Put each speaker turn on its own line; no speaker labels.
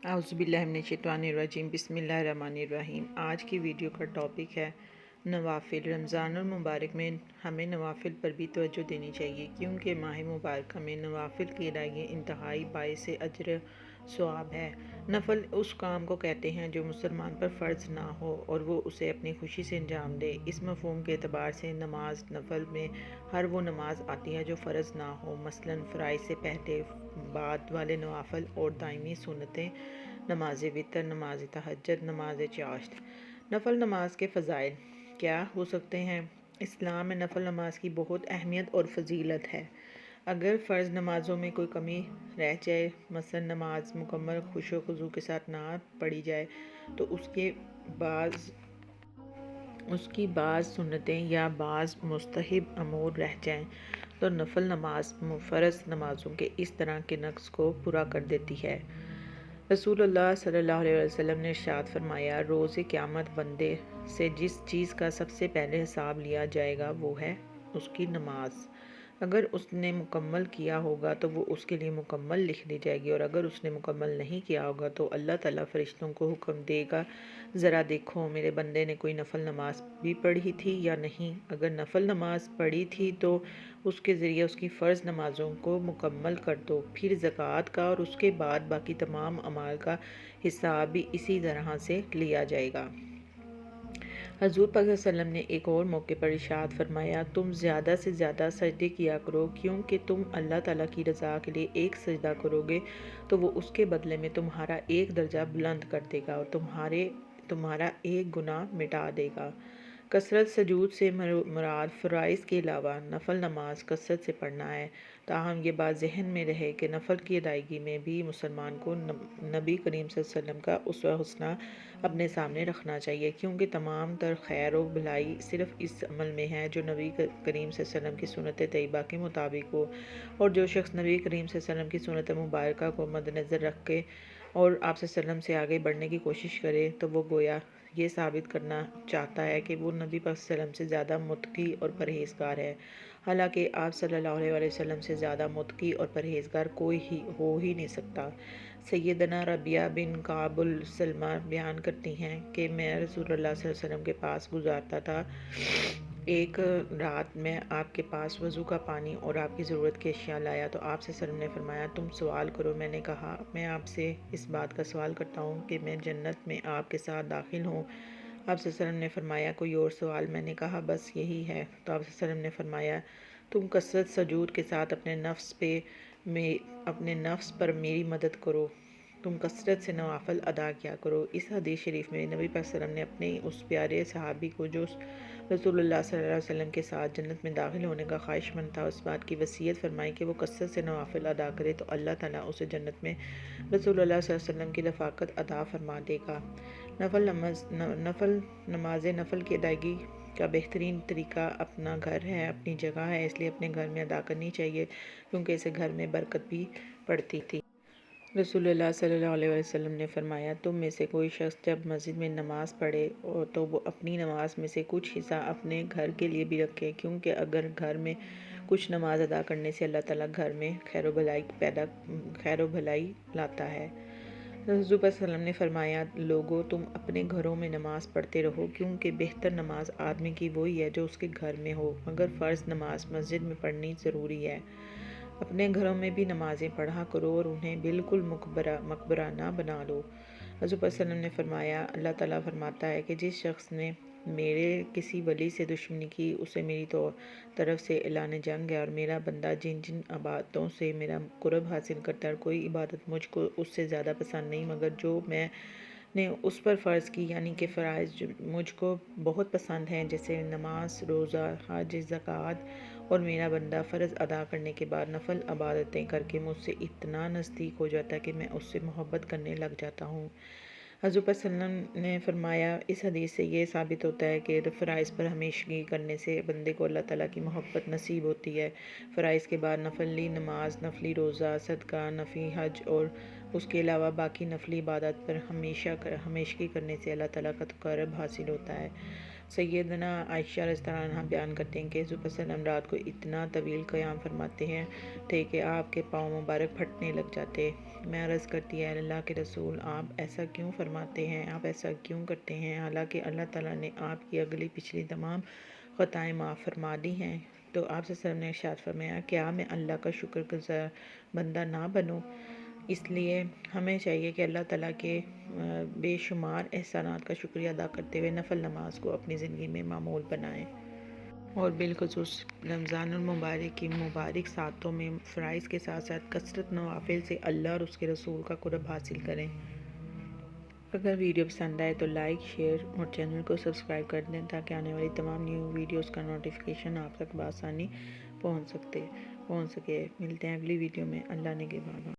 اعوذ باللہ من الشیطان الرجیم بسم اللہ الرحمن الرحیم۔ آج کی ویڈیو کا ٹاپک ہے نوافل۔ رمضان المبارک میں ہمیں نوافل پر بھی توجہ دینی چاہیے، کیونکہ ماہ مبارکہ میں نوافل کی ادائیگی انتہائی باعث اجر ثواب ہے۔ نفل اس کام کو کہتے ہیں جو مسلمان پر فرض نہ ہو اور وہ اسے اپنی خوشی سے انجام دے۔ اس مفہوم کے اعتبار سے نماز نفل میں ہر وہ نماز آتی ہے جو فرض نہ ہو، مثلاً فرائض سے پہلے بعد والے نوافل اور دائمی سنتیں، نماز وتر، نماز تہجد، نماز چاشت۔ نفل نماز کے فضائل کیا ہو سکتے ہیں؟ اسلام میں نفل نماز کی بہت اہمیت اور فضیلت ہے۔ اگر فرض نمازوں میں کوئی کمی رہ جائے، مثلا نماز مکمل خشوع و خضوع کے ساتھ نہ پڑھی جائے تو اس کی بعض سنتیں یا بعض مستحب امور رہ جائیں تو نفل نماز فرض نمازوں کے اس طرح کے نقص کو پورا کر دیتی ہے۔ رسول اللہ صلی اللہ علیہ وسلم نے ارشاد فرمایا، روز قیامت بندے سے جس چیز کا سب سے پہلے حساب لیا جائے گا وہ ہے اس کی نماز۔ اگر اس نے مکمل کیا ہوگا تو وہ اس کے لیے مکمل لکھ لی جائے گی، اور اگر اس نے مکمل نہیں کیا ہوگا تو اللہ تعالیٰ فرشتوں کو حکم دے گا، ذرا دیکھو میرے بندے نے کوئی نفل نماز بھی پڑھی تھی یا نہیں۔ اگر نفل نماز پڑھی تھی تو اس کے ذریعے اس کی فرض نمازوں کو مکمل کر دو، پھر زکوٰۃ کا اور اس کے بعد باقی تمام اعمال کا حساب بھی اسی طرح سے لیا جائے گا۔ حضور پاک صلی اللہ علیہ وسلم نے ایک اور موقع پر ارشاد فرمایا، تم زیادہ سے زیادہ سجدے کیا کرو، کیونکہ تم اللہ تعالیٰ کی رضا کے لیے ایک سجدہ کرو گے تو وہ اس کے بدلے میں تمہارا ایک درجہ بلند کر دے گا اور تمہارا ایک گناہ مٹا دے گا۔ کثرت سجود سے مراد فرائض کے علاوہ نفل نماز کثرت سے پڑھنا ہے، تاہم یہ بات ذہن میں رہے کہ نفل کی ادائیگی میں بھی مسلمان کو نبی کریم صلی اللہ علیہ وسلم کا اسوہ حسنہ اپنے سامنے رکھنا چاہیے، کیونکہ تمام تر خیر و بھلائی صرف اس عمل میں ہے جو نبی کریم صلی اللہ علیہ وسلم کی سنت طیبہ کے مطابق ہو، اور جو شخص نبی کریم صلی اللہ علیہ وسلم کی سنت مبارکہ کو مد نظر رکھ کے اور آپ صلی اللہ علیہ وسلم سے آگے بڑھنے کی کوشش کرے تو وہ گویا یہ ثابت کرنا چاہتا ہے کہ وہ نبی پاک صلی اللہ علیہ وسلم سے زیادہ متقی اور پرہیزگار ہے، حالانکہ آپ صلی اللہ علیہ وسلم سے زیادہ متقی اور پرہیزگار کوئی ہو ہی نہیں سکتا۔ سیدنا ربیعہ بن کعب السلمہ بیان کرتی ہیں کہ میں رسول اللہ صلی اللہ علیہ وسلم کے پاس گزارتا تھا، ایک رات میں آپ کے پاس وضو کا پانی اور آپ کی ضرورت کی اشیاء لایا تو آپ صلی اللہ علیہ وسلم نے فرمایا، تم سوال کرو۔ میں نے کہا، میں آپ سے اس بات کا سوال کرتا ہوں کہ میں جنت میں آپ کے ساتھ داخل ہوں۔ آپ صلی اللہ علیہ وسلم نے فرمایا، کوئی اور سوال؟ میں نے کہا، بس یہی ہے۔ تو آپ صلی اللہ علیہ وسلم نے فرمایا، تم کثرت سجود کے ساتھ اپنے نفس پر میری مدد کرو، تم کثرت سے نوافل ادا کیا کرو۔ اس حدیث شریف میں نبی پاک صلی اللہ علیہ وسلم نے اپنے اس پیارے صحابی کو جو رسول اللہ صلی اللہ علیہ وسلم کے ساتھ جنت میں داخل ہونے کا خواہش مند تھا، اس بات کی وصیت فرمائی کہ وہ کثرت سے نوافل ادا کرے تو اللہ تعالیٰ اسے جنت میں رسول اللہ صلی اللہ علیہ وسلم کی رفاقت عطا فرما دے گا۔ نماز نفل کی ادائیگی کا بہترین طریقہ اپنا گھر ہے، اپنی جگہ ہے، اس لیے اپنے گھر میں ادا کرنی چاہیے، کیونکہ اسے گھر میں برکت بھی پڑتی تھی۔ رسول اللہ صلی اللہ علیہ وسلم نے فرمایا، تم میں سے کوئی شخص جب مسجد میں نماز پڑھے تو وہ اپنی نماز میں سے کچھ حصہ اپنے گھر کے لیے بھی رکھے، کیونکہ اگر گھر میں کچھ نماز ادا کرنے سے اللہ تعالیٰ گھر میں خیر و بھلائی لاتا ہے۔ حضور صلی اللہ علیہ وسلم نے فرمایا، لوگو تم اپنے گھروں میں نماز پڑھتے رہو، کیونکہ بہتر نماز آدمی کی وہی ہے جو اس کے گھر میں ہو، مگر فرض نماز مسجد میں پڑھنی ضروری ہے۔ اپنے گھروں میں بھی نمازیں پڑھا کرو اور انہیں بالکل مقبرہ نہ بنا لو۔ حضور صلی اللہ علیہ وسلم نے فرمایا، اللہ تعالیٰ فرماتا ہے کہ جس شخص نے میرے کسی ولی سے دشمنی کی، اسے میری طرف سے اعلان جنگ ہے، اور میرا بندہ جن جن عبادتوں سے میرا قرب حاصل کرتا ہے، کوئی عبادت مجھ کو اس سے زیادہ پسند نہیں مگر جو میں نے اس پر فرض کی، یعنی کہ فرائض مجھ کو بہت پسند ہیں، جیسے نماز، روزہ، حج، زکوٰۃ، اور میرا بندہ فرض ادا کرنے کے بعد نفل عبادتیں کر کے مجھ سے اتنا نزدیک ہو جاتا ہے کہ میں اس سے محبت کرنے لگ جاتا ہوں۔ حضور صلی اللہ علیہ وسلم نے فرمایا، اس حدیث سے یہ ثابت ہوتا ہے کہ فرائض پر ہمیشگی کرنے سے بندے کو اللہ تعالیٰ کی محبت نصیب ہوتی ہے۔ فرائض کے بعد نفلی نماز، نفلی روزہ، صدقہ، نفلی حج اور اس کے علاوہ باقی نفلی عبادات پر ہمیشگی کرنے سے اللہ تعالیٰ کا تقرب حاصل ہوتا ہے۔ سیدنا عائشہ رضی اللہ عنہا بیان کرتے ہیں کہ صبح وسلم رات کو اتنا طویل قیام فرماتے ہیں تھے کہ آپ کے پاؤں مبارک پھٹنے لگ جاتے۔ میں عرض کرتی ہے اللہ کے رسول، آپ ایسا کیوں فرماتے ہیں، آپ ایسا کیوں کرتے ہیں، حالانکہ اللہ تعالیٰ نے آپ کی اگلی پچھلی تمام خطائیں معاف فرما دی ہیں۔ تو آپ صلی اللہ علیہ وسلم نے ارشاد فرمایا، کیا میں اللہ کا شکر گزار بندہ نہ بنوں؟ اس لیے ہمیں چاہیے کہ اللہ تعالیٰ کے بے شمار احسانات کا شکریہ ادا کرتے ہوئے نفل نماز کو اپنی زندگی میں معمول بنائیں، اور بالخصوص رمضان المبارک کی مبارک ساتوں میں فرائض کے ساتھ ساتھ کثرت نوافل سے اللہ اور اس کے رسول کا قرب حاصل کریں۔ اگر ویڈیو پسند آئے تو لائک، شیئر اور چینل کو سبسکرائب کر دیں تاکہ آنے والی تمام نیو ویڈیوز کا نوٹیفیکیشن آپ تک بآسانی پہنچ سکے۔ ملتے ہیں اگلی ویڈیو میں۔ اللہ نگہبان۔